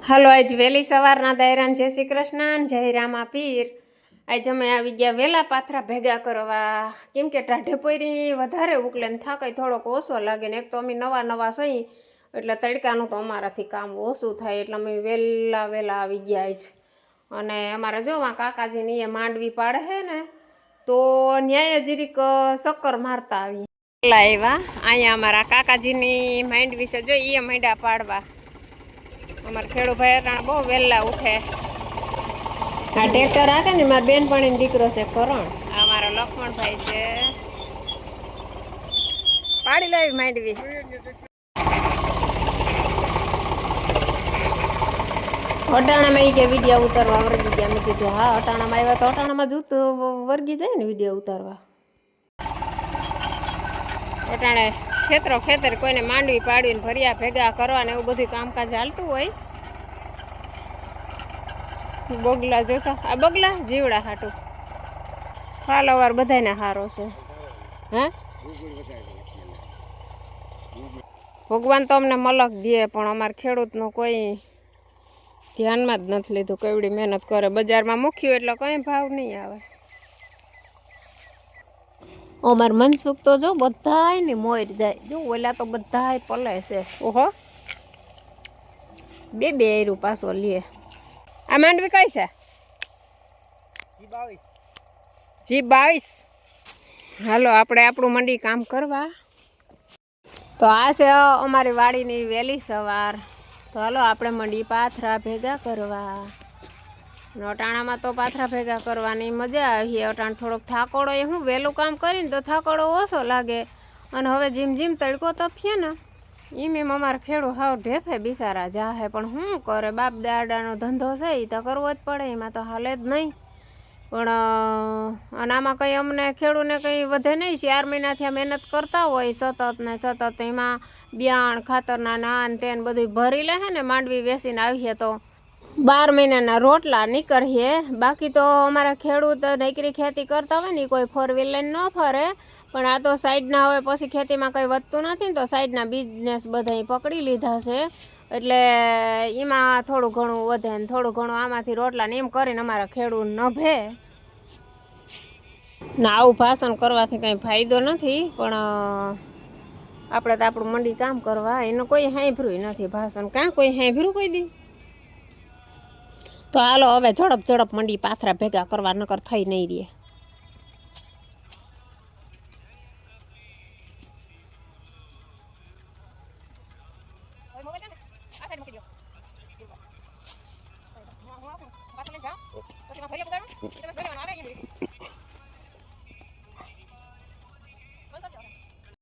હાલો આજ વહેલી સવારના દાયરાને જય શ્રી કૃષ્ણ જય રામા પીર। આજ અમે આવી ગયા વહેલા પાથરા ભેગા કરવા, કેમ કે ટાઢે પોયરી વધારે ઉકલે ને થાકાય થોડોક ઓછો લાગે ને એક તો અમે નવા સહી એટલે તડકાનું તો અમારાથી કામ ઓછું થાય એટલે અમે વહેલા આવી ગયા જ। અને અમારે જો કાકાજીની એ માંડવી પાડે છે ને તો ન્યાય જરીક શક્કર મારતા આવી વહેલા આવ્યા। અહીંયા અમારા કાકાજીની માંડવી છે જો એ માંડ્યા પાડવા। અમારા ખેડૂભાઈ અટાણા બહુ વહેલા ઉઠે। આ ટ્રેક્ટર હાકે ને મારા બેનપણીનો દીકરો છે કરણ, આ મારો લક્ષ્મણભાઈ છે। પાડી લાવી માંડવી। અટાણામાં એ કે વિડીયો ઉતારવા વર્ગી ગયા। મેં કીધું હા અટાણામાં આવ્યા તો અટાણામાં જૂત વર્ગી જાય ને વિડીયો ઉતારવા। અટાણે ખેતર કોઈને માંડવી પાડવીને ભર્યા ભેગા કરવા ને એવું બધું કામકાજ હાલતું હોય। બગલા જોતા, આ બગલા જીવડા હાટું ફાલવાર બધાને હારો છે। હે ભગવાન તો અમને મલક દે પણ અમારે ખેડૂતનું કોઈ ધ્યાનમાં જ નથી લીધું। કેવડી મહેનત કરે, બજારમાં મૂક્યું એટલે કંઈ ભાવ નહીં આવે। અમાર મનસુખ તો જો બધાય ને મોર જાય, જો ઓલા તો બધાય પલે છે। ઓહો બે એરું પાછો લે। આ માંડવી કઈ છે? G22। હાલો આપણે આપણું મંડી કામ કરવા। તો આ છે અમારી વાડીની વહેલી સવાર। તો હાલો આપણે મંડી પાથરા ભેગા કરવા। અટાણામાં તો પાથરા ભેગા કરવાની મજા આવી। અટાણ થોડોક થાકોડો એ હું વહેલું કામ કરીને તો થાકોડો ઓછો લાગે। અને હવે જીમ તડકો તપીએ ને એમ અમારે ખેડૂ હાવ ઢેફે બિચારા જાહે, પણ શું કરે, બાપ દાદાનો ધંધો છે એ તો કરવો જ પડે, એમાં તો હાલે જ નહીં। પણ અને આમાં કંઈ અમને ખેડૂને કંઈ વધે નહીં। 4 મહિનાથી આ મહેનત કરતા હોય સતત એમાં બિયાણ ખાતરના નાન તેન બધું ભરી લે છે ને માંડવી વેચીને આવીએ તો 12 મહિનાના રોટલા નીકળીએ। બાકી તો અમારા ખેડૂત નકરી ખેતી કરતા હોય ને કોઈ 4 વ્હીલ લઈને ન ફરે, પણ આ તો સાઈડના હવે પછી ખેતીમાં કંઈ વધતું નથી ને તો સાઈડના બિઝનેસ બધા પકડી લીધા છે, એટલે એમાં થોડું ઘણું વધે ને થોડું ઘણું આમાંથી રોટલા ને એમ કરીને અમારા ખેડૂત નભે ને। આવું ભાષણ કરવાથી કંઈ ફાયદો નથી, પણ આપણે તો આપણું મંડી કામ કરવા એનું કોઈ સાંભળ્યું નથી ભાષણ। કાં કોઈ સાંભળ્યું કોઈ દી? તો હાલો હવે ઝડપ મંડી પાથરા ભેગા કરવા, નકર થઈ નહીં રહે।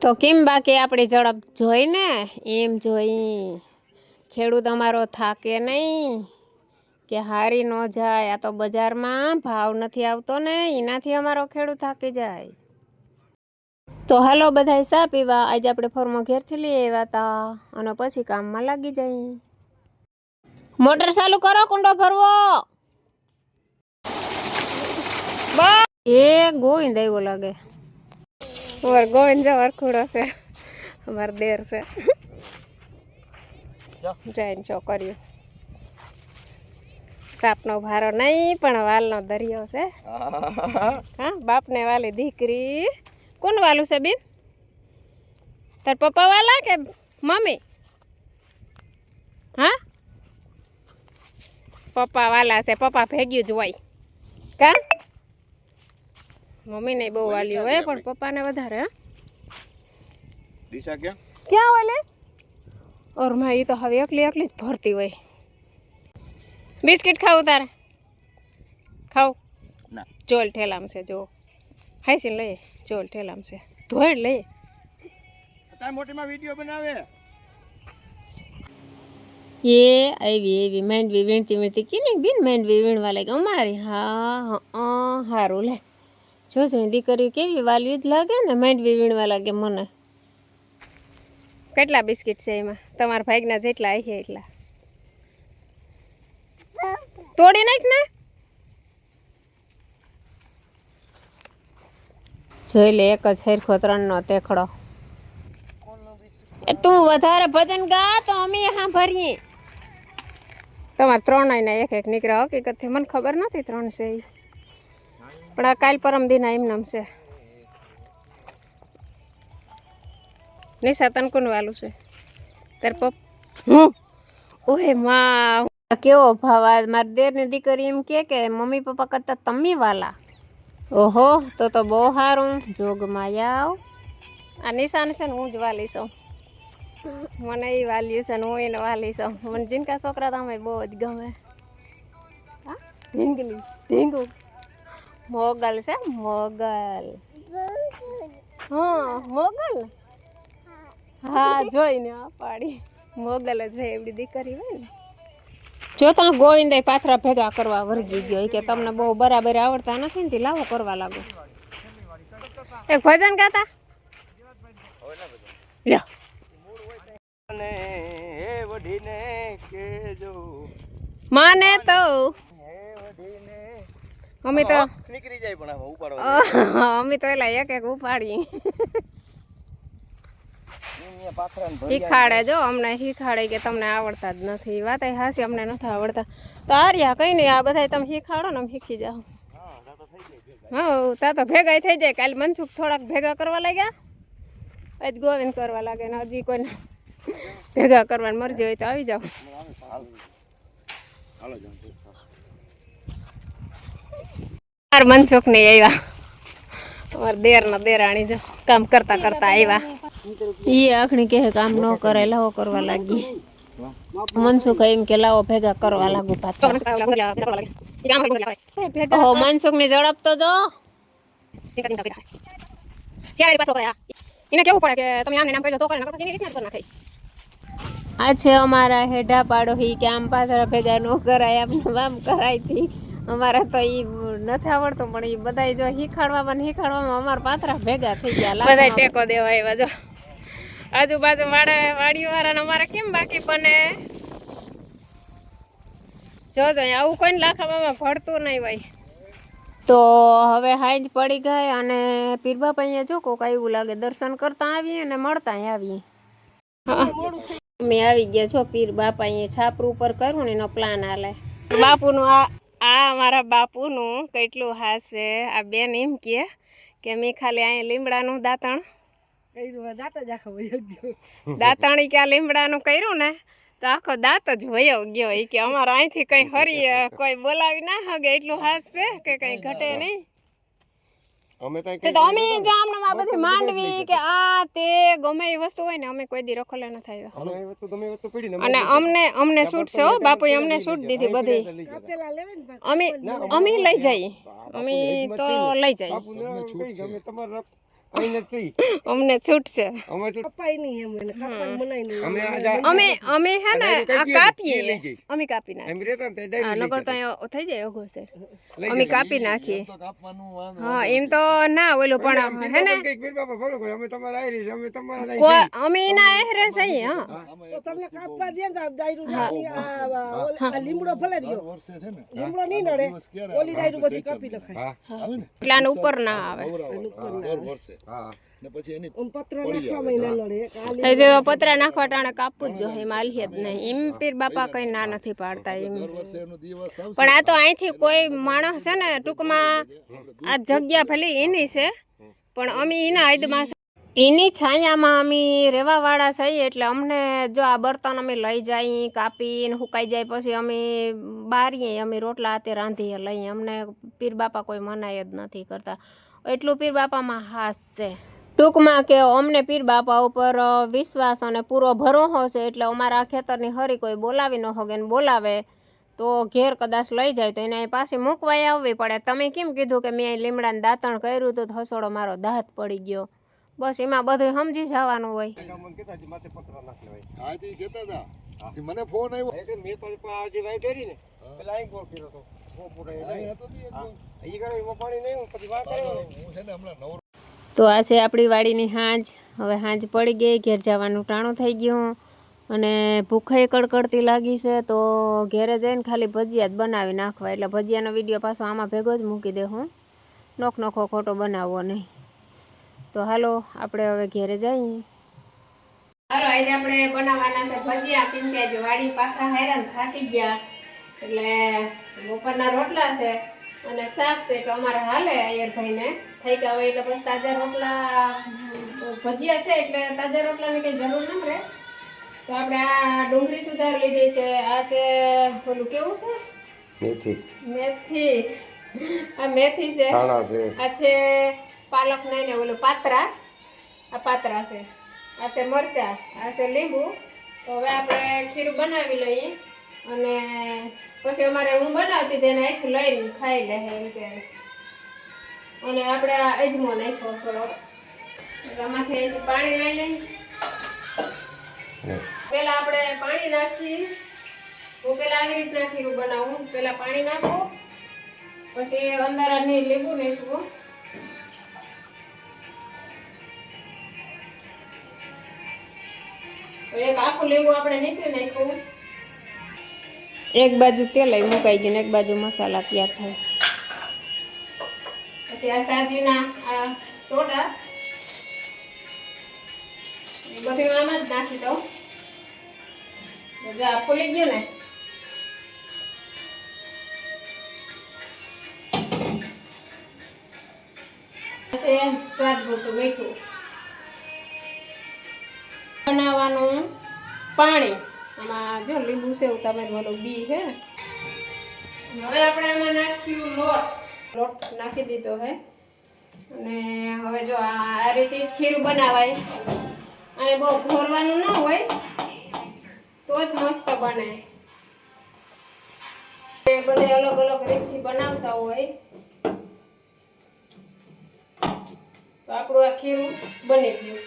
તો કેમ બાકી આપણી ઝડપ જોઈને એમ જોઈ ખેડૂત અમારો થાકે નહીં કે હારી ન જાય। આ તો બજારમાં ભાવ નથી આવતો ને એનાથી અમારો ખેડૂત થાકી જાય। તો હાલો બધાય ચા પીવા। આજે આપણે ફોર્મો ઘેરથી લઈ આવ્યા હતા અને પછી કામમાં લાગી જાય। મોટર ચાલુ કરો, કુંડો ભરવો। એ ગોવિંદ આવ્યો લાગે। અમાર ગોવિંદ જો વરખુડો છે, અમાર દેર છે જૈન છોકરીઓ। સાપનો ભારો નહીં પણ વાલનો દરિયો છે। હા બાપને વાલી દીકરી। કોણ વાલું છે બેન? તાર પપ્પા વાલા કે મમ્મી? હા પપ્પા વાલા છે, પપ્પા ભેગ્યું જ હોય કા? મમ્મીને બહુ વાલી હોય પણ પપ્પાને વધારે। દિશા ક્યાં વાલે? ઓર માં એ તો હવે એકલી જ ભરતી હોય। બિસ્કિટ ખાવું તારે? ખાવ ના? ચોલ ઠેલામ છે જો, હાઈસીને લઈએ ચોલ ઠેલામ છે, ધોઈ લઈએ। તાર મોટીમાં વિડિયો બનાવે એ આવી માંડવી વીણતી કેની બેન માંડવી વીણવા લાગે અમારી। હા સારું લે, જોજો દીકરી કેવી વાલી જ લાગે ને માંડવી વીણવા લાગે મને। કેટલા બિસ્કિટ છે એમાં? તમારા ભાગના જેટલા આવી એટલા તોડી નાખ ને। જોઈ લે એક જ હરખો 3નો તેખડો। તું વધારે ભજન ગા તો અમે સાંભળીએ। તમારે 3 ને એક એક નીકળ્યા હકીકતથી મને ખબર નથી 3 છે ઈ. પણ આ કાલ પરમ દિન એમ નામ છે. નિશા તને કોણ વાલું છે તાર પપ ઓહે માં કેવો ભાવ આ મારી દેરની દીકરી એમ કે મમ્મી પપ્પા કરતા તમે વાલા. ઓહો તો બહુ સારું જોગમાં આવ. આ નિશાન છે ને હું જ વાલી છું. મને એ વાલ્યું છે ને હું એને વાલી છું. મને જીનકા છોકરા તમે બહુ જ ગમે. હા ઢીંગલી ઢીંગુ મોગલ છે મોગલ. હા મોગલ હા જોઈને આ પાડી મોગલ જ હોય એવડી દીકરી હોય ને. જો ત્યાં ગોવિંદાઈ પાથરા ભેગા કરવા વર્ગી ગયો કે તમને બહુ બરાબર આવડતા નથી ને લાવો કરવા લાગો. એક ભજન ગાતા લ્યો અને હે વઢીને કેજો માને તો અમે તો નીકળી જાય પણ આમાં ઉપાડવા અમે તો એલા એક એક ઉપાડી અહીંયા પાથરાને શીખાડે જો અમને શીખાડે કે તમને આવડતા જ નથી વાત હાસી અમને નથી આવડતા તો આર્યા કઈ નહીં આ બધા તમે શીખાડો ને અમે શીખી જાઓ. હા તા તો ભેગા થઈ જાય. કાલે મનસુખ થોડાક ભેગા કરવા લાગ્યા આજ ગોવિંદ કરવા લાગે ને હજી કોઈને ભેગા કરવાની મરજી હોય તો આવી જાઓ. માર મનસુખ નહીં આવ્યા અમારા દેરના દેરાણી જો કામ કરતા કરતા આવ્યા. ઈ આખણી કે કામ ન કરે લાવો કરવા લાગી. મનસુખ એમ કે લાવો ભેગા કરવા લાગુ પાછા. મનસુખ ની ઝડપ તો જો એને કેવું પડે કે તમે આમને નામ કહી દો તો કરે ને પછી એની રીતના જ કરી નાખે. આ છે અમારા હેઢા પાડો હી કે આમ પાછળ ભેગા ન કરાય આમને વામ કરાયતી. અમારે તો ઈ નથી આવડતું પણ ઈ બધાય જો શીખાડવામાં અમારા પાથરા ભેગા થઈ ગયા. બધાય ટેકો દેવા આવ્યા જો આજુબાજુ વાડીઓ વાળાને અમારે કેમ બાકી બને જોજો આવું કોઈને લાખામાં ભળતું નહીં હોય. તો હવે હાંજ પડી ગઈ અને પીર બાપા અહીંયા જો કોક આવ્યું લાગે દર્શન કરતા આવીએ ને મળતા આવીએ. અમે આવી ગયા છો પીર બાપા અહીંયા છાપરું ઉપર કરવું ને એનો પ્લાન હાલે. બાપુનું આ અમારા બાપુનું કેટલું હાશે. આ બેન એમ કે મેં ખાલી અહીંયા લીમડાનું દાંતણ દાંતણી કે આ લીમડાનું કર્યું ને તો આખો દાંત જ વયો ગયો. કે અમારે અહીંથી કઈ હરી કોઈ બોલાવી ના હગે એટલું હાસ છે કે કઈ ઘટે નહીં. અમે જો આમને આ બધી માંડવી કે આ તે ગમે એ વસ્તુ હોય ને અમે કોઈ દી રખોલે ન થાય. અને અમને છૂટ છે હો બાપુએ અમને છૂટ દીધી બધી. અમે લઈ જઈએ અમે તો લઈ જઈએ અમને છૂટ છે. અમે હે ને આ કાપીએ અમે કાપી નાખીએ નગર તો થઈ જાય અઘો છે અમે કાપી નાખીએ. હા એમ તો ના ઓલું પણ હે ને અમે એના એહરે સહી. હા લીમડો ભલે લીમડો નહીં નડે ઓલી ડાયરું બધી કાપી નખાય એટલા ઉપર ના આવે. પતરા નાખવા ટાણે કાપવું જ જોઈએ માલીએ જ નહીં. એમ પીર બાપા કઈ ના નથી પાડતા એમ. પણ આ તો અહીંથી કોઈ માણસ છે ને ટૂંકમાં આ જગ્યા ભલે એની છે પણ અમે એના હદમાં એની છાયામાં અમે રહેવા વાળા છીએ એટલે અમને જો આ બર્તન અમે લઈ જઈએ કાપીને સુકાઈ જાય પછી અમે બારીએ અમે રોટલા હાથે રાંધીએ લઈએ. અમને પીર બાપા કોઈ મનાય જ નથી કરતા. એટલું પીર બાપામાં હાસ છે ટૂંકમાં કે અમને પીર બાપા ઉપર વિશ્વાસ અને પૂરો ભરોસો છે એટલે અમારા ખેતરની હરી કોઈ બોલાવી ન હોગે ને બોલાવે તો ઘેર કદાચ લઈ જાય તો એને પાછી મૂકવાય આવવી પડે. તમે કેમ કીધું કે મેં લીમડાને દાંતણ કર્યું તો હસોડો મારો દાંત પડી ગયો બસ એમાં બધું સમજી જવાનું હોય. મને ફોન આવ્યો તો આ છે આપણી વાડીની હાંજ. હવે હાંજ પડી ગઈ ઘેર જવાનું ટાણું થઈ ગયું અને ભૂખાઈ કડકડતી લાગી છે તો ઘેરે જઈને ખાલી ભજીયા જ બનાવી નાખવા. એટલે ભજીયાનો વિડીયો પાછો આમાં ભેગો જ મૂકી દે હું નોખો ખોટો બનાવવો નહીં. તો હાલો આપણે હવે ઘેરે જઈએ. હાલો આજે આપણે બનાવવાના છે ભજીયા કેમ કે આજે વાડી પાથરા હેરાન થાકી ગયા એટલે બપોરના રોટલા છે અને શાક છે એટલે અમારે હાલે અય્યરભાઈને થઈ ગયા હોય એટલે બસ તાજા રોટલા ભજીયા છે એટલે તાજા રોટલાની કંઈ જરૂર ન રહે. તો આપણે આ ડુંગળી સુધાર લીધી છે. આ છે ઓલું કેવું છે મેથી. આ મેથી છે. આ છે પાલક નહીં ને ઓલું પાત્રા. આ પાત્રા છે. આ છે મરચાં. આ છે લીંબુ. તો હવે આપણે ખીરું બનાવી લઈએ અને પછી અમારે હું બનાવતી જઈને આખું લઈને ખાઈ લે એમ કે. અને આપણે આ અજમો નાખ્યો થોડો આમાંથી પાણી લઈ લઈએ. પેલા આપણે પાણી નાખી. હું પેલા આવી રીતના ખીરું બનાવું. પેલા પાણી નાખું પછી અંદર આની લીંબુ નાખું. એક આખું લીંબુ આપણે નીચે નાખ્યું. એક બાજુ તેલ મુકાઈ ગયું ને એક બાજુ મસાલા તૈયાર થાય. પછી આ સાજીના આ સોડા એ બધું આમાં જ નાખી દઉં. જો આ ફૂલી ગયું ને પછી સ્વાદ પૂરતું મીઠું. બનાવવાનું પાણી આમાં જો લીંબુ છે તમારે વાળો બી છે. હવે આપણે આમાં નાખ્યું લોટ નાખી દીધો હે. અને હવે જો આ રીતે જ ખીરું બનાવાય. અને બહુ ઘોરવાનું ન હોય તો જ મસ્ત બને. બધે અલગ અલગ રીતથી બનાવતા હોય તો આપણું આ ખીરું બની ગયું.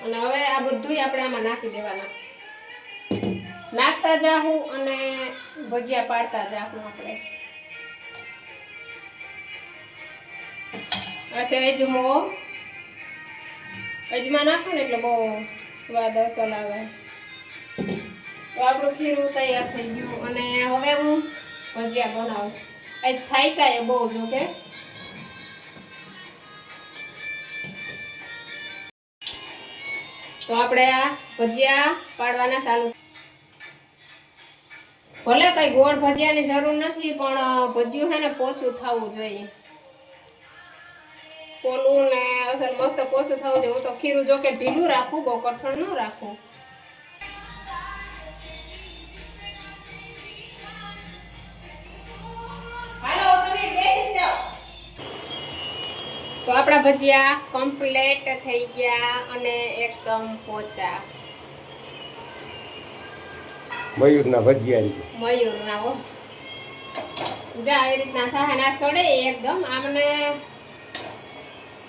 અને હવે આ બધું આપણે આમાં નાખી દેવાના. નાખતા જાહું અને ભજીયા પાડતા જાહું આપણે. આ છે અજમો. અજમા નાખો ને એટલે બહુ સ્વાદ અસલ આવે. તો આપણું ખીરું તૈયાર થઈ ગયું. અને હવે હું ભજીયા બનાવું. આજ થાય કાંઈ બહુ જો કે તો આપણે આ ભજીયા પાડવાના ચાલુ. ભલે કઈ ગોળ ભજીયાની જરૂર નથી પણ ભજીયું છે ને પોચું થવું જોઈએ. પોલું ને અસર મસ્ત પોચું થવું જોઈએ. હું તો ખીરું જો કે ઢીલું રાખું, બહુ કઠણ ન રાખું. તો આપણા ભજીયા કમ્પ્લીટ થઈ ગયા અને એકદમ પોચા. મયુરના ભજીયા. મયુરના હો જા એ રીતના થાય ને આ સડે એકદમ. આમને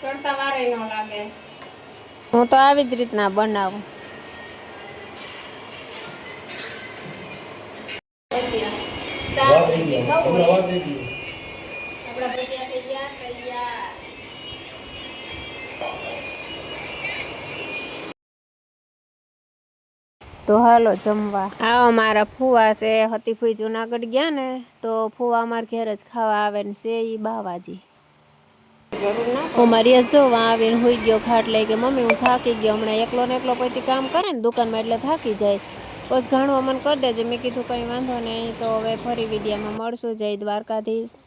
સડતા વારે ન લાગે. હું તો આવી જ રીતના બનાવું ભજીયા. શાક પછી ખાવું આપણા ભજીયા થઈ ગયા તૈયાર. તો હાલો જમવા. આ અમારા ફુવા છે. હતી ફુઈ જુનાગઢ ગયા ને તો ફુવા અમારા ઘેર જ ખાવા આવે ને છે એ બાવાજી. જરૂર ના અમારી યસ જો આવીને હોઈ ગયો ખાટ લઈ કે મમ્મી હું થાકી ગયો. હમણાં એકલો ને એકલો પછી કામ કરે ને દુકાનમાં એટલે થાકી જાય. બસ ઘણું અમને કરી દેજે. મેં કીધું કંઈ વાંધો નહીં. તો હવે ફરી વિડીયોમાં મળશું. જય દ્વારકાધીશ.